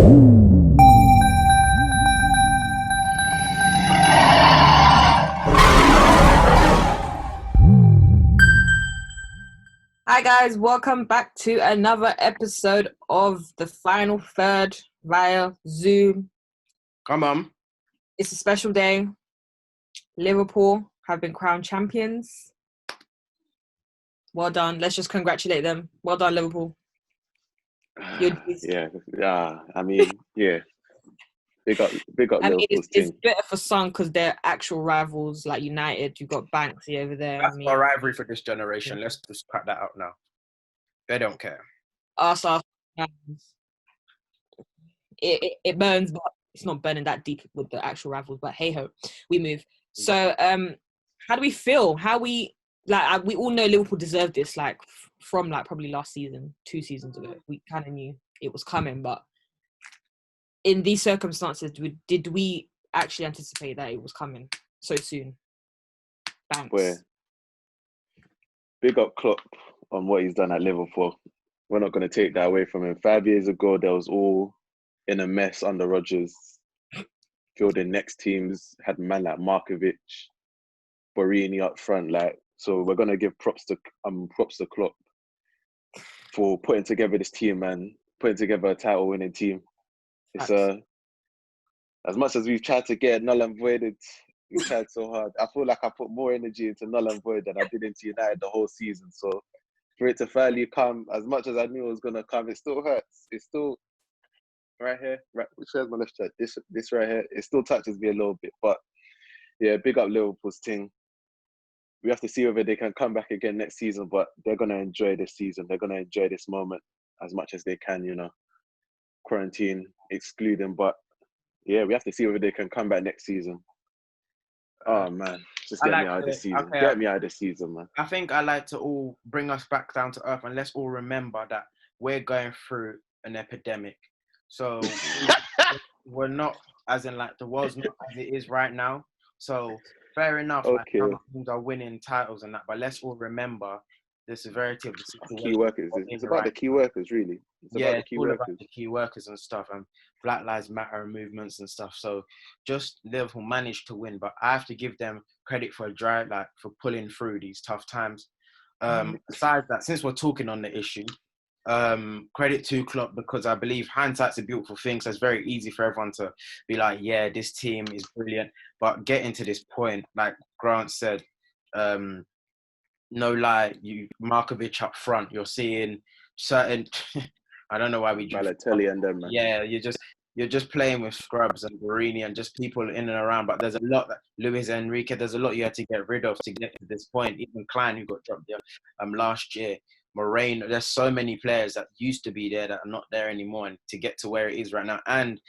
Hi guys, welcome back to another episode of the Final Third via Zoom. Come on. It's a special day. Liverpool have been crowned champions. Well done. Let's just congratulate them. Well done, Liverpool. Yeah. I mean, yeah. Big up Liverpool's it's team. better for some because they're actual rivals like United. You've got Banksy over there. That's a rivalry for this generation. Let's just cut that out now. They don't care. Us fans. It burns, but it's not burning that deep with the actual rivals. But hey ho, we move. So, how do we feel? We all know Liverpool deserved this. From probably last season, 2 seasons ago, we kind of knew it was coming. But in these circumstances, did we actually anticipate that it was coming so soon? Thanks. Boy, big up Klopp on what he's done at Liverpool. We're not going to take that away from him. 5 years ago, there was all in a mess under Rodgers. Fielding next teams, had a man like Markovic, Borini up front. So we're going to give props to Klopp for putting together this team, man. Putting together a title-winning team. It's as much as we've tried to get null and voided, we've tried so hard. I feel like I put more energy into null and void than I did into United the whole season. So for it to finally come, as much as I knew it was gonna come, it still hurts. It's still right here. Right, which is my left side? This right here. It still touches me a little bit, but yeah, big up Liverpool's team. We have to see whether they can come back again next season, but they're gonna enjoy this season. They're gonna enjoy this moment as much as they can. Quarantine excluding, but yeah, we have to see whether they can come back next season. Oh man, just get me out of this season. Get me out of this season, man. I think I like to all bring us back down to earth, and let's all remember that we're going through an epidemic. So we're not, as in the world's not as it is right now. So fair enough, some teams are winning titles and that, but let's all remember the severity of the situation. Key workers. It's about the key workers, really. It's about the key workers and stuff, and Black Lives Matter movements and stuff. So just Liverpool managed to win, but I have to give them credit for for pulling through these tough times. Besides that, since we're talking on the issue, credit to Klopp, because I believe hindsight's a beautiful thing. So it's very easy for everyone to be like, yeah, this team is brilliant. But getting to this point, like Grant said, no lie, Markovic up front, you're seeing certain I don't know why we Balotelli and them, man. Yeah, you're just playing with scrubs and Borini and just people in and around, but there's a lot that Luis Enrique, there's a lot you had to get rid of to get to this point. Even Klein, who got dropped there last year, Moreno, there's so many players that used to be there that are not there anymore, and to get to where it is right now. And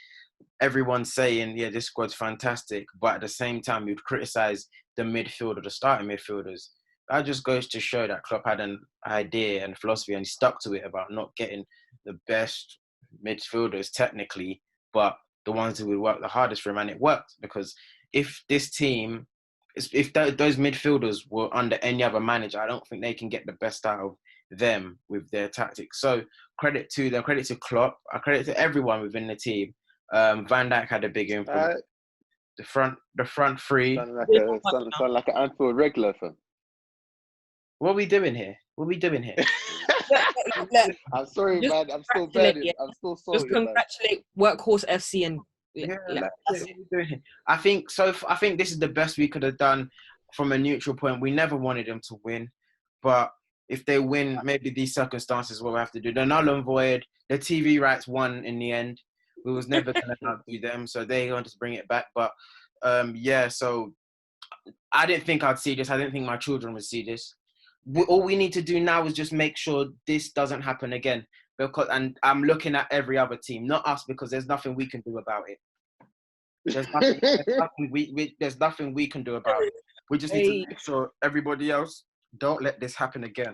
everyone's saying, yeah, this squad's fantastic, but at the same time you'd criticize the midfielder, the starting midfielders. That just goes to show that Klopp had an idea and philosophy, and he stuck to it about not getting the best midfielders technically, but the ones who would work the hardest for him. And it worked, because if this team, if those midfielders were under any other manager, I don't think they can get the best out of them with their tactics. So credit to them, credit to Klopp, credit to everyone within the team. Van Dijk had a big influence. The front three. Sound like an Anfield regular, fam. What are we doing here? I'm sorry, man. I'm still bad. I'm still sorry. Just congratulate Workhorse FC and that's what we're doing here. I think this is the best we could have done from a neutral point. We never wanted them to win, but if they win, maybe these circumstances what we have to do. The null and void, the TV rights won in the end. We was never going to outdo them, so they wanted to bring it back. But so I didn't think I'd see this. I didn't think my children would see this. All we need to do now is just make sure this doesn't happen again. And I'm looking at every other team, not us, because there's nothing we can do about it. There's nothing we can do about it. We just need to make sure everybody else don't let this happen again.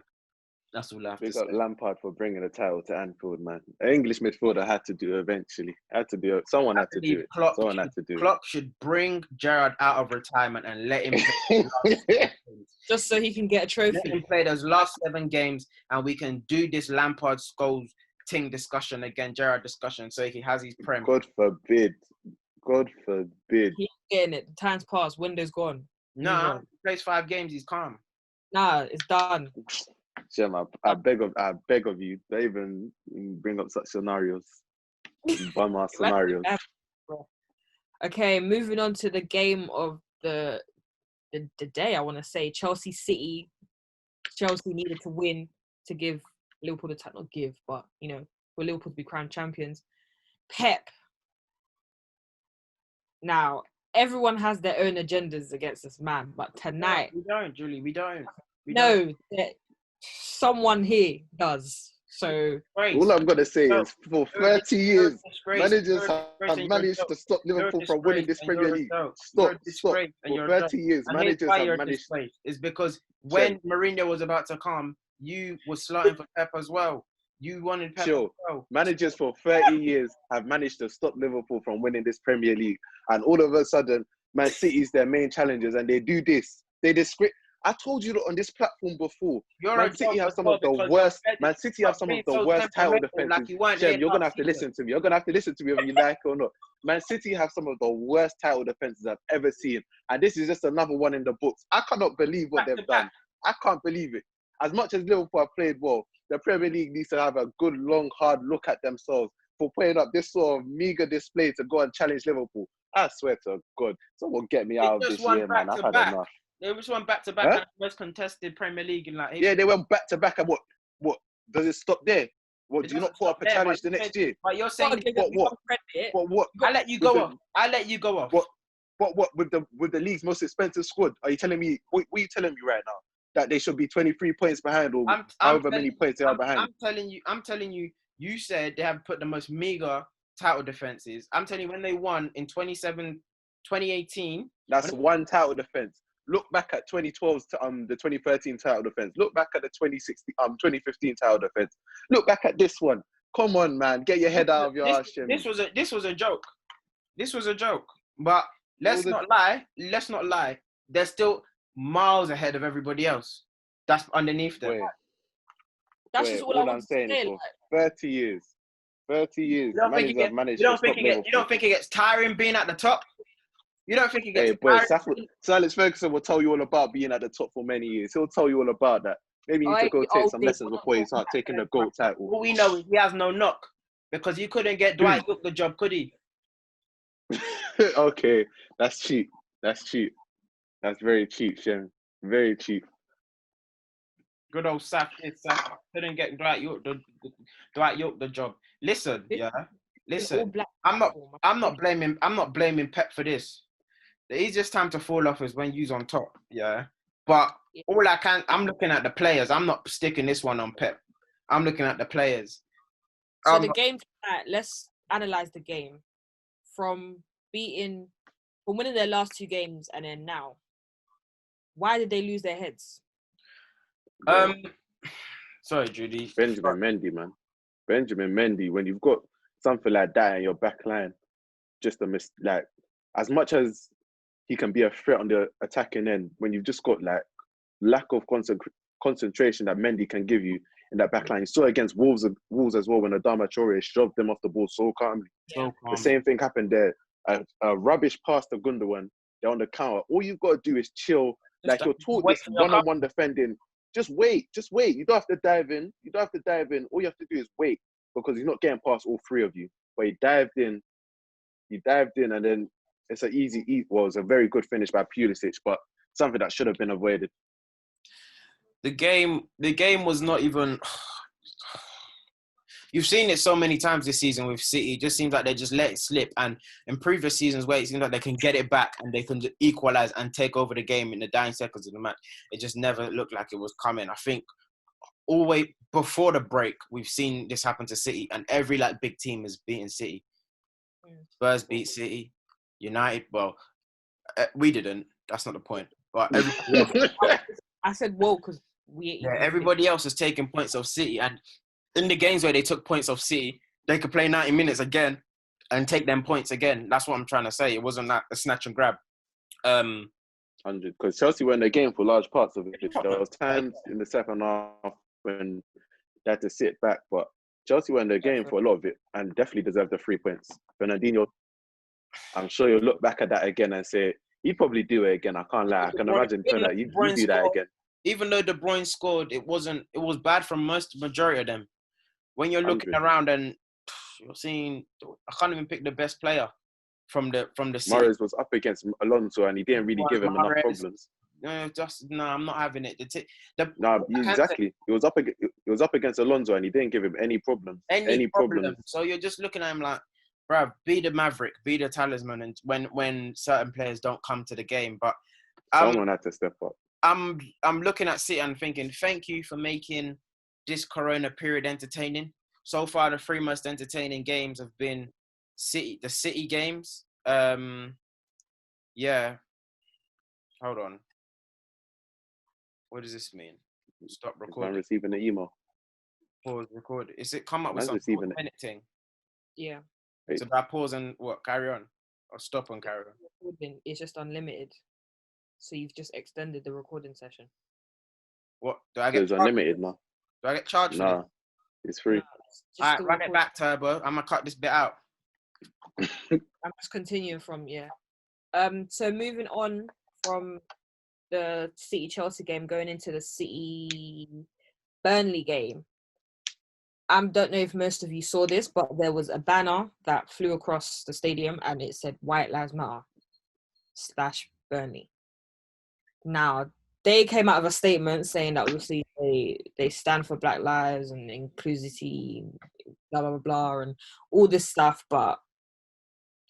That's all I have to say. We got Lampard for bringing the title to Anfield, man. An English midfielder had to do it eventually. Someone had to do it. Klopp should bring Gerrard out of retirement and let him play just so he can get a trophy. Let him play those last 7 games, and we can do this Lampard Scholes Ting discussion again, Gerrard discussion. So he has his prem. God forbid. God forbid. He's getting it. Time's passed. Window's gone. Nah, he plays 5 games. He's calm. Nah, it's done. Shem, I beg of you, don't even bring up such scenarios. Bum ass scenarios. Okay, moving on to the game of the day, I want to say. Chelsea City. Chelsea needed to win to give Liverpool the title. Not give, but, you know, for Liverpool to be crowned champions. Pep. Now, everyone has their own agendas against this man, but tonight... No, we don't, Julie. We don't. Someone here does. So... All I'm going to say is, for 30 years, managers have managed to stop Liverpool from winning this Premier League. Stop. For 30 years, managers have managed... It's because when Mourinho was about to come, you were slotting for Pep as well. You wanted Pep as well. Managers for 30 years have managed to stop Liverpool from winning this Premier League. And all of a sudden, Man City's their main challengers, and they do this. They discredit. I told you that on this platform before. Man City have some of the worst. Man City have some of the worst title defenses. Shem, you're gonna have to listen to me. You're gonna have to listen to me whether you like it or not. Man City have some of the worst title defenses I've ever seen, and this is just another one in the books. I cannot believe what they've done. I can't believe it. As much as Liverpool have played well, the Premier League needs to have a good, long, hard look at themselves for putting up this sort of meager display to go and challenge Liverpool. I swear to God, someone get me out of this year, man. I've had enough. They just won back-to-back and most contested Premier League in like... Yeah, they went back-to-back, and what? Does it stop there? What, do you not put up a challenge the next year? But you're saying... What? I'll let you go off. What? With the league's most expensive squad, are you telling me... What are you telling me right now? That they should be 23 points behind, or however many points they are behind? I'm telling you, you said they have put the most meager title defenses. I'm telling you, when they won in 2018... That's one title defense. Look back at 2012's, the 2013 title defense. Look back at the 2015 title defense. Look back at this one. Come on, man, get your head out of your ass. This was a joke. This was a joke. But let's not lie. They're still miles ahead of everybody else. That's underneath them. That's just all I'm saying. For 30 years, managers have managed to stop Liverpool. You don't think it gets tiring being at the top? You don't think he gets tired? Sir Alex Ferguson will tell you all about being at the top for many years. He'll tell you all about that. Maybe you need to go take some lessons before you start taking the GOAT title. All we know is he has no knock because he couldn't get Dwight York the job, could he? Okay, that's cheap. That's very cheap, Shem. Very cheap. Good old Saf couldn't get Dwight York the job. Listen. I'm not blaming Pep for this. The easiest time to fall off is when you's on top, yeah. But I'm looking at the players. I'm not sticking this one on Pep. I'm looking at the players. So the game tonight, let's analyze the game from winning their last 2 games and then now. Why did they lose their heads? Sorry, Judy. Benjamin Mendy, man. Benjamin Mendy. When you've got something like that in your back line, just as much as he can be a threat on the attacking end, when you've just got like lack of concentration that Mendy can give you in that back line. You saw against Wolves as well when Adama Traore shoved them off the ball so calmly. The same thing happened there. A rubbish pass to Gundogan. They're on the counter. All you've got to do is chill. Like you're taught this one-on-one defending. Just wait. You don't have to dive in. All you have to do is wait because he's not getting past all 3 of you. But he dived in, and then it's an it's a very good finish by Pulisic, but something that should have been avoided. The game was not even... You've seen it so many times this season with City. It just seems like they just let it slip. And in previous seasons where it seems like they can get it back and they can equalise and take over the game in the dying seconds of the match, it just never looked like it was coming. I think always before the break, we've seen this happen to City, and every big team has beaten City. Spurs beat City. United, well, we didn't. That's not the point. But everybody else, I said, "Whoa," because everybody else has taken points off City, and in the games where they took points off City, they could play 90 minutes again and take them points again. That's what I'm trying to say. It wasn't that a snatch and grab. 100, because Chelsea were in the game for large parts of it. There was times in the second half when they had to sit back, but Chelsea were in the game for a lot of it and definitely deserved the 3 points. Fernandinho, I'm sure you'll look back at that again and say, he'd probably do it again. I can't lie. I can imagine you do that again. Even though De Bruyne scored, it was bad from majority of them. When you're looking around and you're seeing, I can't even pick the best player from the city. Mahrez was up against Alonso and he didn't really give him enough problems. No, I'm not having it. Exactly. It was up against Alonso and he didn't give him any problems. Any problems. So you're just looking at him like, bruv, be the maverick, be the talisman, and when certain players don't come to the game. But someone had to step up. I'm looking at City and thinking, thank you for making this Corona period entertaining. So far, the 3 most entertaining games have been the City games. Yeah. Hold on. What does this mean? Stop recording. I'm receiving an email. Pause, record. Is it come up with some minute thing? Yeah. So do I pause and what? Carry on? Or stop and carry on? It's just unlimited. So you've just extended the recording session. What? Do I get It's unlimited now. Do I get charged for Nah, it's free. All right, run it back, Turbo. I'm going to cut this bit out. I'm just continuing from, So moving on from the City-Chelsea game, going into the City-Burnley game. I don't know if most of you saw this, but there was a banner that flew across the stadium and it said White Lives Matter / Burnley. Now, they came out of a statement saying that obviously they stand for Black lives and inclusivity, blah, blah, blah, blah, and all this stuff, but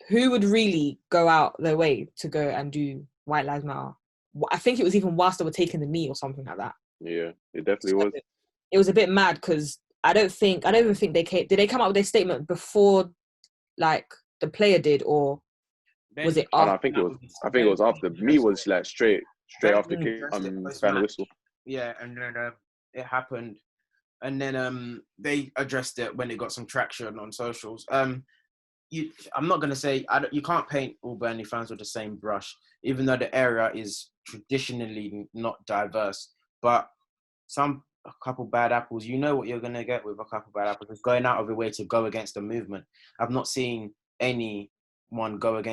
who would really go out their way to go and do White Lives Matter? I think it was even whilst they were taking the knee or something like that. Yeah, it definitely was. It was a bit mad because I don't even think did they come up with their statement before like the player did, or was it after? I think it was after. Me was like straight after final whistle. Yeah, and then it happened. And then they addressed it when it got some traction on socials. I'm not going to say, you can't paint all Burnley fans with the same brush, even though the area is traditionally not diverse. But a couple bad apples, you know what you're going to get with a couple bad apples. It's going out of their way to go against the movement. I've not seen anyone go out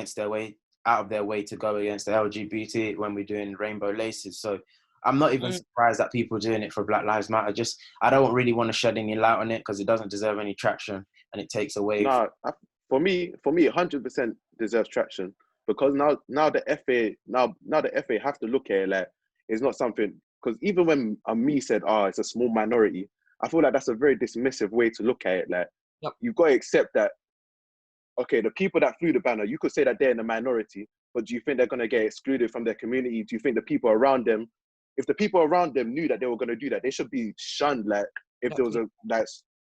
of their way to go against the LGBT when we're doing rainbow laces. So I'm not even surprised that people are doing it for Black Lives Matter. I don't really want to shed any light on it because it doesn't deserve any traction and it takes away. For me, 100% deserves traction because now the FA have to look at it like it's not something, because even when me said, it's a small minority, I feel like that's a very dismissive way to look at it. Like, you've got to accept that, okay, the people that flew the banner, you could say that they're in the minority, but do you think they're going to get excluded from their community? Do you think the people around them, if the people around them knew that they were going to do that, they should be shunned? Like, if there was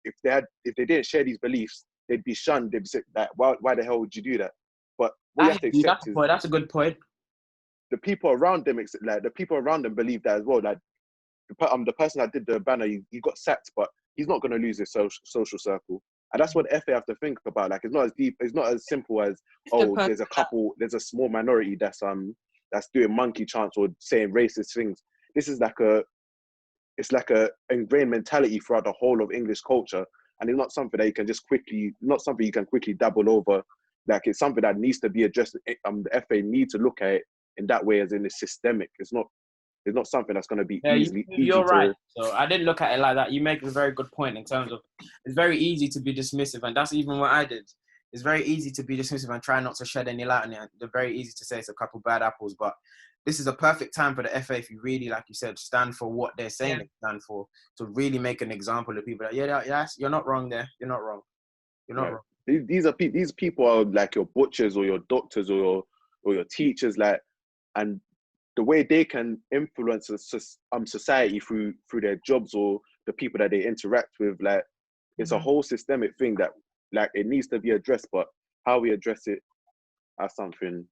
if they didn't share these beliefs, they'd be shunned. They'd be said, like, why the hell would you do that? But what you have to accept is that's a good point. The people around them, believe that as well. Like, the person that did the banner, he got sacked, but he's not going to lose his social circle. And that's what the FA have to think about. Like, it's not as deep, it's not as simple as, there's a small minority that's doing monkey chants or saying racist things. This is like a ingrained mentality throughout the whole of English culture. And it's not something that you can quickly dabble over. Like, it's something that needs to be addressed. The FA need to look at it in that way, as in it's systemic. It's not something that's going to be easy. You're right. So I didn't look at it like that. You make a very good point in terms of it's very easy to be dismissive, and that's even what I did. It's very easy to be dismissive and try not to shed any light on it. It's very easy to say it's a couple bad apples, but this is a perfect time for the FA, if you really, like you said, stand for what they're saying they stand for, to really make an example of people that, you're not wrong there. You're not wrong. You're not wrong. These people are like your butchers or your doctors or your teachers, like, and the way they can influence society through their jobs or the people that they interact with, like, it's a whole systemic thing that, like, it needs to be addressed. But how we address it, that's something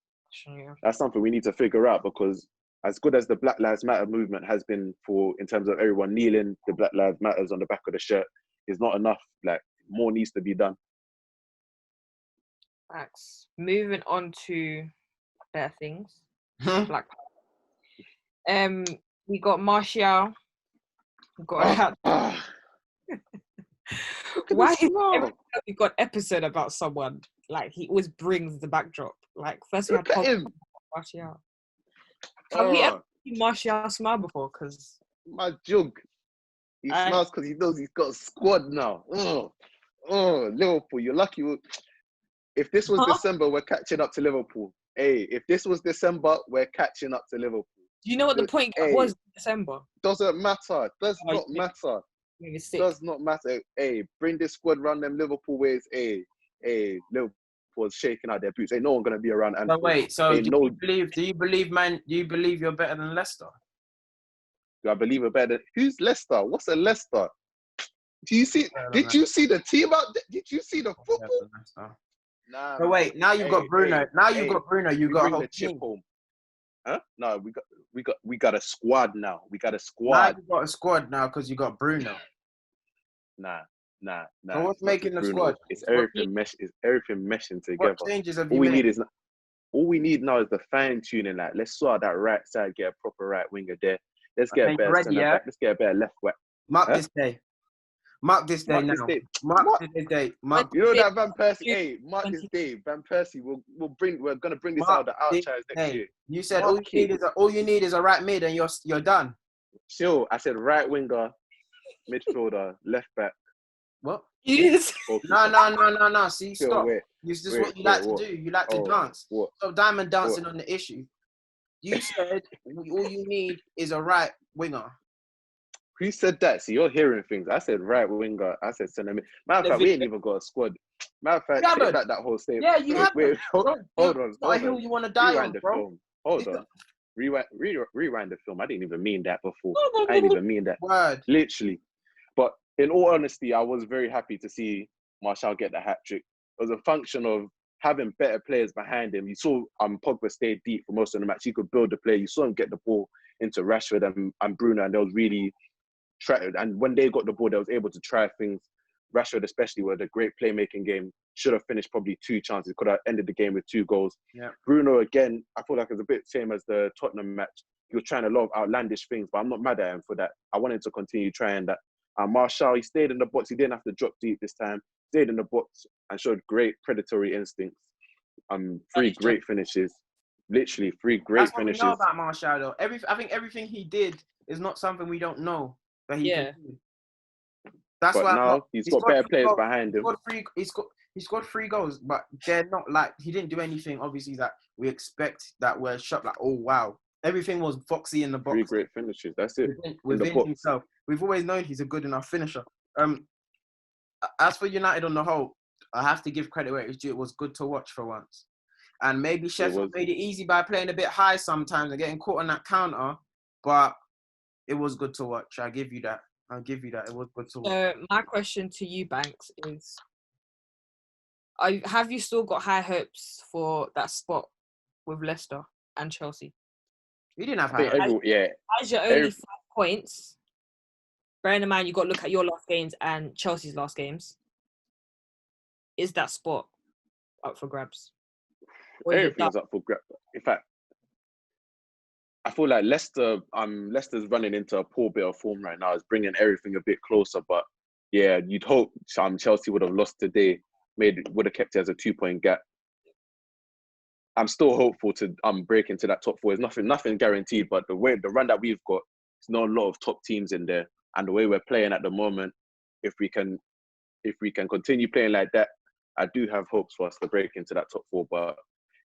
we need to figure out, because as good as the Black Lives Matter movement has been in terms of everyone kneeling the Black Lives Matters on the back of the shirt, is not enough. Like, more needs to be done. Facts. Moving on to better things. Black. We got Martial. We got Look at Why the smile. every time we got episode about someone, like he always brings the backdrop. Like first we had Look at him. Martial. Have we ever Oh, seen Martial smile before? Because my jug. He smiles because he knows he's got a squad now. Liverpool, you're lucky. If this was December, we're catching up to Liverpool. Hey, if this was December, we're catching up to Liverpool. do you know what the point was in December? Doesn't matter. Does not matter. Maybe sick. Does not matter. Hey, bring this squad round them Liverpool ways. Hey, Liverpool's shaking out their boots. Ain't no one gonna be around. So wait, so Ain't do you believe you're better than Leicester? Do I believe it better? Who's Leicester? What's a Leicester? Do you see? Did you see the team out there? Did you see the football? Nah. So wait, now you've got Bruno. Now you've got Bruno. You got a whole the chip team. home. Huh? No, we got a squad now. We got a Now squad. you got a squad now because you got Bruno. Nah. So what's making the Bruno. squad? It's everything meshing together. What changes have you made? All we need now is the fine tuning. Like, let's sort out that right side, get a proper right winger there. Let's get a better centre back. Let's get a better left back. Mark this day. Mark this day now. Mark this day. You know that Van Persie. Hey, mark this day. Van Persie. We're gonna bring this out the outsiders next year. You said all you need is a right mid and you're done. Chill. I said right winger, midfielder, left back. What? Yes. No. See, Chill, stop. wait, This is what you like to do. You like to dance. What? Stop diamond dancing on the issue. You said all you need is a right winger. Who said that? See, you're hearing things. I said right winger. I said centre mid. Matter of fact, we ain't even got a squad. Matter of fact, take back that whole statement. Yeah, you have. Hold on. Not a hill you want to die on, bro. Film. Hold on. Rewind the film. I didn't even mean that before. I didn't even mean that. Word. Literally. But in all honesty, I was very happy to see Martial get the hat-trick. It was a function of having better players behind him. You saw Pogba stayed deep for most of the match. He could build the play. You saw him get the ball into Rashford and Bruno, and they was really trying. And when they got the ball, they was able to try things. Rashford especially with a great playmaking game. Should have finished probably 2 chances. Could have ended the game with 2 goals. Yeah. Bruno, again, I feel like it's a bit same as the Tottenham match. He was trying a lot of outlandish things, but I'm not mad at him for that. I wanted to continue trying that. Martial, he stayed in the box. He didn't have to drop deep this time. Stayed in the box and showed great predatory instincts. 3 great finishes. Literally 3 great finishes. That's what we know about Martial, though. I think everything he did is not something we don't know that he can do. That's why now he's got better players behind him. He scored 3 goals, but they're not like he didn't do anything. Obviously, that we expect that we're shocked. Like, oh wow, everything was foxy in the box. 3 great finishes. That's it. Within himself, we've always known he's a good enough finisher. As for United on the whole, I have to give credit where it's due. It was good to watch for once, and maybe Sheffield made it easy by playing a bit high sometimes and getting caught on that counter, but it was good to watch. I'll give you that. It was good to watch. So my question to you, Banks, is: have you still got high hopes for that spot with Leicester and Chelsea? We didn't have high hopes. As you're only 5 points, bearing in mind you got to look at your last games and Chelsea's last games. Is that spot up for grabs? Everything's up for grabs. In fact, I feel like Leicester's running into a poor bit of form right now. It's bringing everything a bit closer. But yeah, you'd hope Chelsea would have lost today. Would have kept it as a 2-point gap. I'm still hopeful to break into that top 4. There's nothing guaranteed, but the run that we've got, there's not a lot of top teams in there, and the way we're playing at the moment, if we can continue playing like that, I do have hopes for us to break into that top 4. But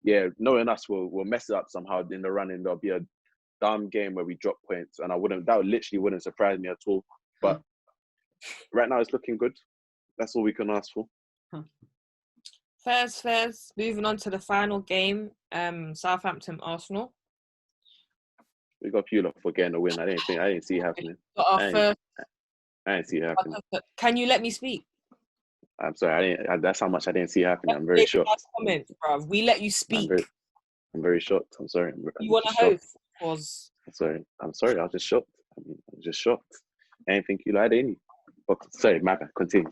yeah, knowing us, we'll mess it up somehow in the running. There'll be a dumb game where we drop points, and that literally wouldn't surprise me at all. But right now, it's looking good. That's all we can ask for. Fairs. Moving on to the final game, Southampton Arsenal. We got Pula for getting a win. I didn't see it happening. I didn't see it happening. Can you let me speak? I'm sorry. That's how much I didn't see it happening. I'm very shocked. Comments, bruv. We let you speak. I'm very shocked. I'm sorry. You want to host? I'm sorry. I was just shocked. I'm just shocked. I didn't think you had any. But sorry, my bad. Continue.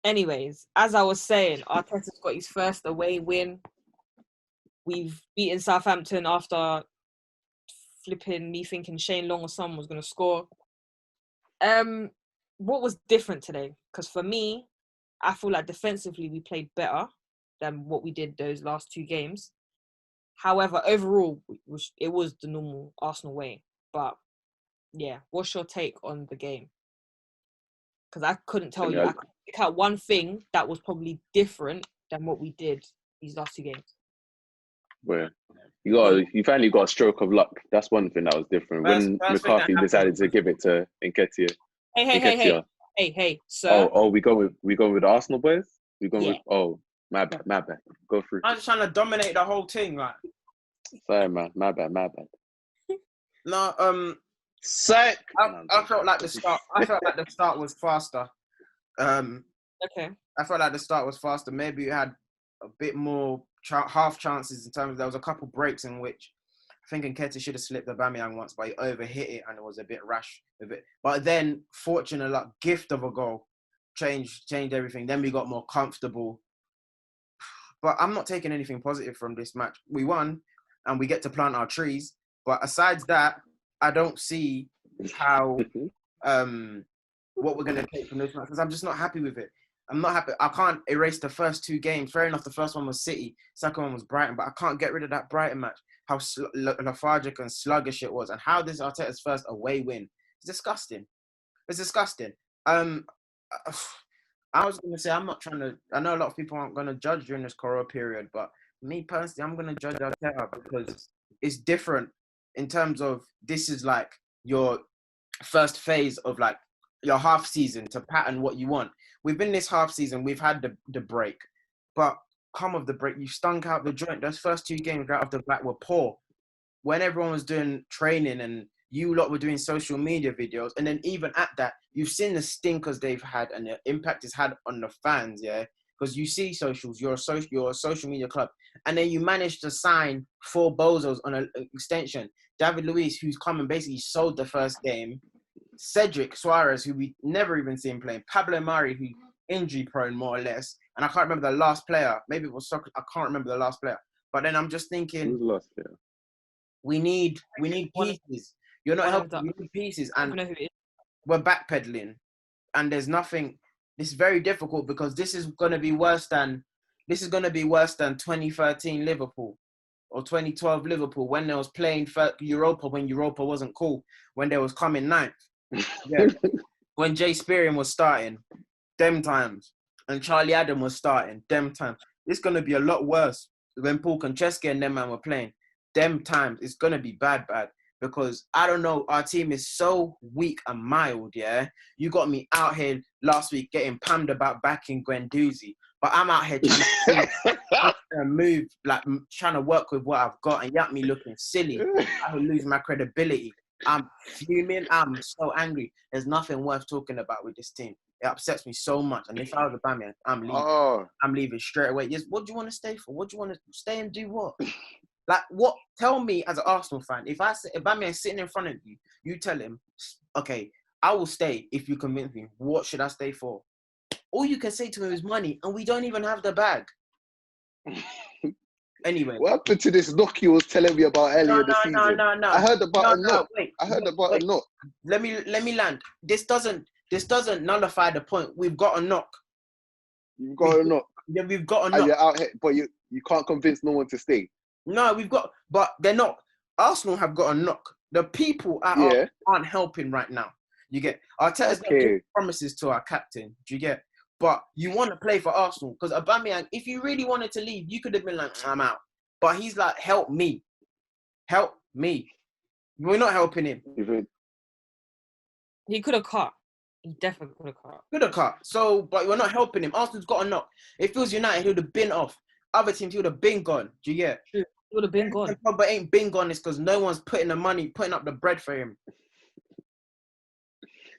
Anyways, as I was saying, Arteta's got his first away win. We've beaten Southampton after flipping me thinking Shane Long or someone was going to score. what was different today? Because for me, I feel like defensively we played better than what we did those last 2 games. However, overall, it was the normal Arsenal way. But yeah, what's your take on the game? Because I couldn't tell you. I could pick out one thing that was probably different than what we did these last 2 games. Where you finally got a stroke of luck. That's one thing that was different. When McCarthy decided to give it to Nketiah. Hey, sir. Oh, we go with the Arsenal boys? We go with my bad. Go through. I'm just trying to dominate the whole thing, like. Sorry, man. My bad. No, I felt like the start. I felt like the start was faster. Okay. I felt like the start was faster. Maybe you had a bit more half chances in terms of there was a couple breaks in which I think Nketiah should have slipped the Aubameyang once, but he overhit it and it was a bit rash with it. But then, fortunate luck, gift of a goal, changed everything. Then we got more comfortable. But I'm not taking anything positive from this match. We won, and we get to plant our trees. But aside that, I don't see how what we're gonna take from this match because I'm just not happy with it. I'm not happy. I can't erase the first 2 games. Fair enough, the first one was City, second one was Brighton, but I can't get rid of that Brighton match. How lethargic and sluggish it was, and how this Arteta's first away win. It's disgusting. It's disgusting. I was going to say, I'm not trying to... I know a lot of people aren't going to judge during this Corona period, but me personally, I'm going to judge Arteta because it's different in terms of this is like your first phase of like your half season to pattern what you want. We've been this half season, we've had the break, but come of the break, you stunk out the joint. Those first 2 games right off the bat were poor. When everyone was doing training and you lot were doing social media videos, and then even at that, you've seen the stinkers they've had and the impact it's had on the fans, yeah? Because you see socials, you're a social media club, and then you managed to sign 4 bozos on an extension. David Luiz, who's come and basically sold the first game. Cedric Suarez, who we never even seen playing. Pablo Mari, who injury prone more or less. And I can't remember the last player. Maybe it was Soccer. I can't remember the last player. But then I'm just thinking, who's the last player? We need pieces. You're not helping. We need pieces, and we're backpedaling. And there's nothing. It's very difficult because this is going to be worse than 2013 Liverpool or 2012 Liverpool when they was playing for Europa when Europa wasn't cool, when they was coming ninth. Yeah. When Jay Spearing was starting, them times, and Charlie Adam was starting, them times. It's going to be a lot worse when Paul Konchesky and them man were playing. Them times, it's going to be bad. Because, I don't know, our team is so weak and mild, yeah? You got me out here last week getting pammed about backing Guendouzi, but I'm out here trying to move, like trying to work with what I've got, and you got me looking silly. I will lose my credibility. I'm fuming. I'm so angry. There's nothing worth talking about with this team. It upsets me so much. And if I was Aubameyang, I'm leaving. I'm leaving straight away. Yes. What do you want to stay for? What do you want to stay and do? What? Like what? Tell me as an Arsenal fan. If Aubameyang's sitting in front of you, you tell him, okay, I will stay if you convince me. What should I stay for? All you can say to him is money, and we don't even have the bag. Anyway. What happened to this knock you was telling me about earlier this season? No. I heard about a knock. Wait, I heard about a knock. Let me land. This doesn't nullify the point. We've got a knock. You've got a knock. Yeah, we've got a knock. And you're out here, but you can't convince no one to stay. No, but they're not. Arsenal have got a knock. The people aren't helping right now. You get Arteta's got good promises to our captain. Do you get? But you want to play for Arsenal because Aubameyang, if you really wanted to leave, you could have been like, I'm out. But he's like, help me. We're not helping him. He could have cut. He definitely could have cut. So, but we're not helping him. Arsenal's got a knock. If it was United, he would have been off. Other teams, he would have been gone. Do you get? He would have been gone. But ain't been gone is because no one's putting the money, putting up the bread for him.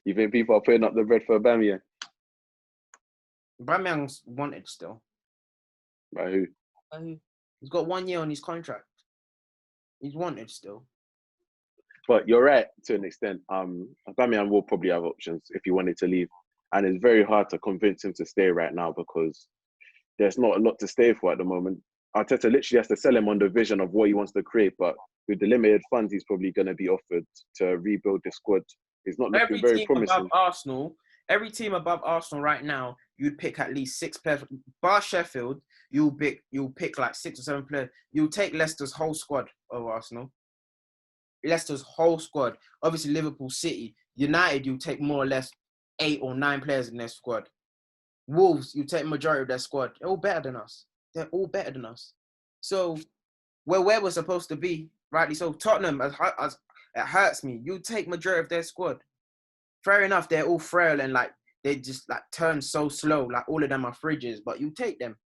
You think people are putting up the bread for Aubameyang? Aubameyang's wanted still. By who? He's got 1 year on his contract. He's wanted still. But you're right to an extent. Aubameyang will probably have options if he wanted to leave. And it's very hard to convince him to stay right now because there's not a lot to stay for at the moment. Arteta literally has to sell him on the vision of what he wants to create. But with the limited funds, he's probably going to be offered to rebuild the squad. It's not looking very promising. Above Arsenal every team above Arsenal right now, you'd pick at least 6 players. Bar Sheffield, you'll pick like 6 or 7 players. You'll take Leicester's whole squad over Arsenal. Leicester's whole squad. Obviously, Liverpool, City, United, you'll take more or less 8 or 9 players in their squad. Wolves, you take majority of their squad. They're all better than us. They're all better than us. So, where we're supposed to be, rightly so. Tottenham, as it hurts me, you take majority of their squad. Fair enough, they're all frail and like they just like turn so slow. Like all of them are fridges, but you take them.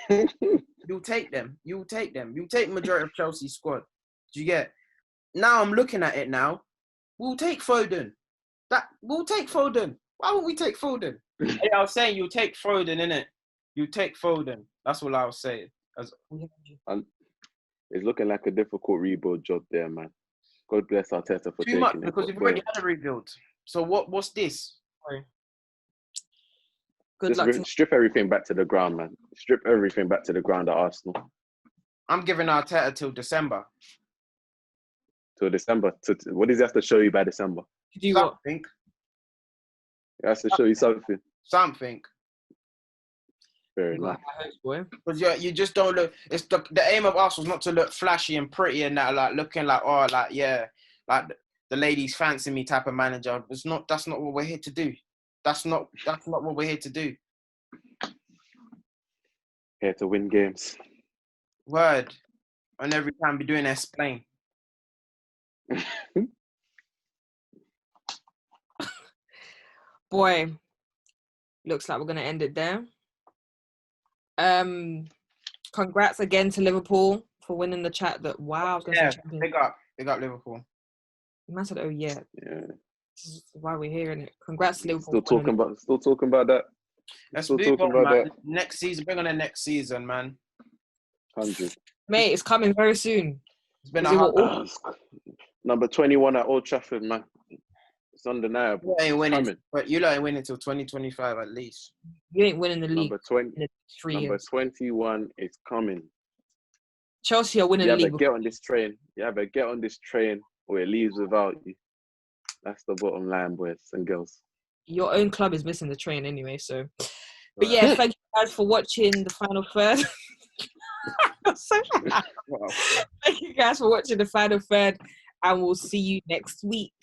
You take them. You take them. You take majority of Chelsea's squad. Do you get? Now I'm looking at it now. We'll take Foden. We'll take Foden. Why won't we take Foden? Hey, I was saying you take Foden, innit? You take Foden. That's what I was saying. It's looking like a difficult rebuild job there, man. God bless Arteta for Too much taking it. because we've already had a rebuild. So what's this? Sorry. Good luck. Strip everything back to the ground, man. Strip everything back to the ground at Arsenal. I'm giving Arteta till December. Till December. What does he have to show you by December? To do what? Something. He has to show you something. Something. Fair enough. Because you just don't look. It's the aim of Arsenal is not to look flashy and pretty and that, like looking like like the ladies fancy me type of manager. It's not. That's not what we're here to do. That's not what we're here to do. Here to win games. Word. And every time be doing explain. Boy, looks like we're gonna end it there. Congrats again to Liverpool for winning the chat. Wow, I was gonna say champion. Big up Liverpool. Man said, "Oh yeah." Yeah. This is why we're hearing it. Congrats to Liverpool. Still talking about that. Let's still move talking on, about man. that. Next season, bring on the next season, man. 100. Mate, it's coming very soon. It's been Number 21 at Old Trafford, man. It's undeniable. You ain't winning, but you ain't winning until 2025 at least. You ain't winning the league. Number 20. In 3 Number years. 21 is coming. Chelsea are winning You the league. either get on this train. You either get on this train or it leaves without you. That's the bottom line, boys and girls. Your own club is missing the train anyway, so. But yeah, thank you guys for watching the final third. Thank you guys for watching the final third, and we'll see you next week.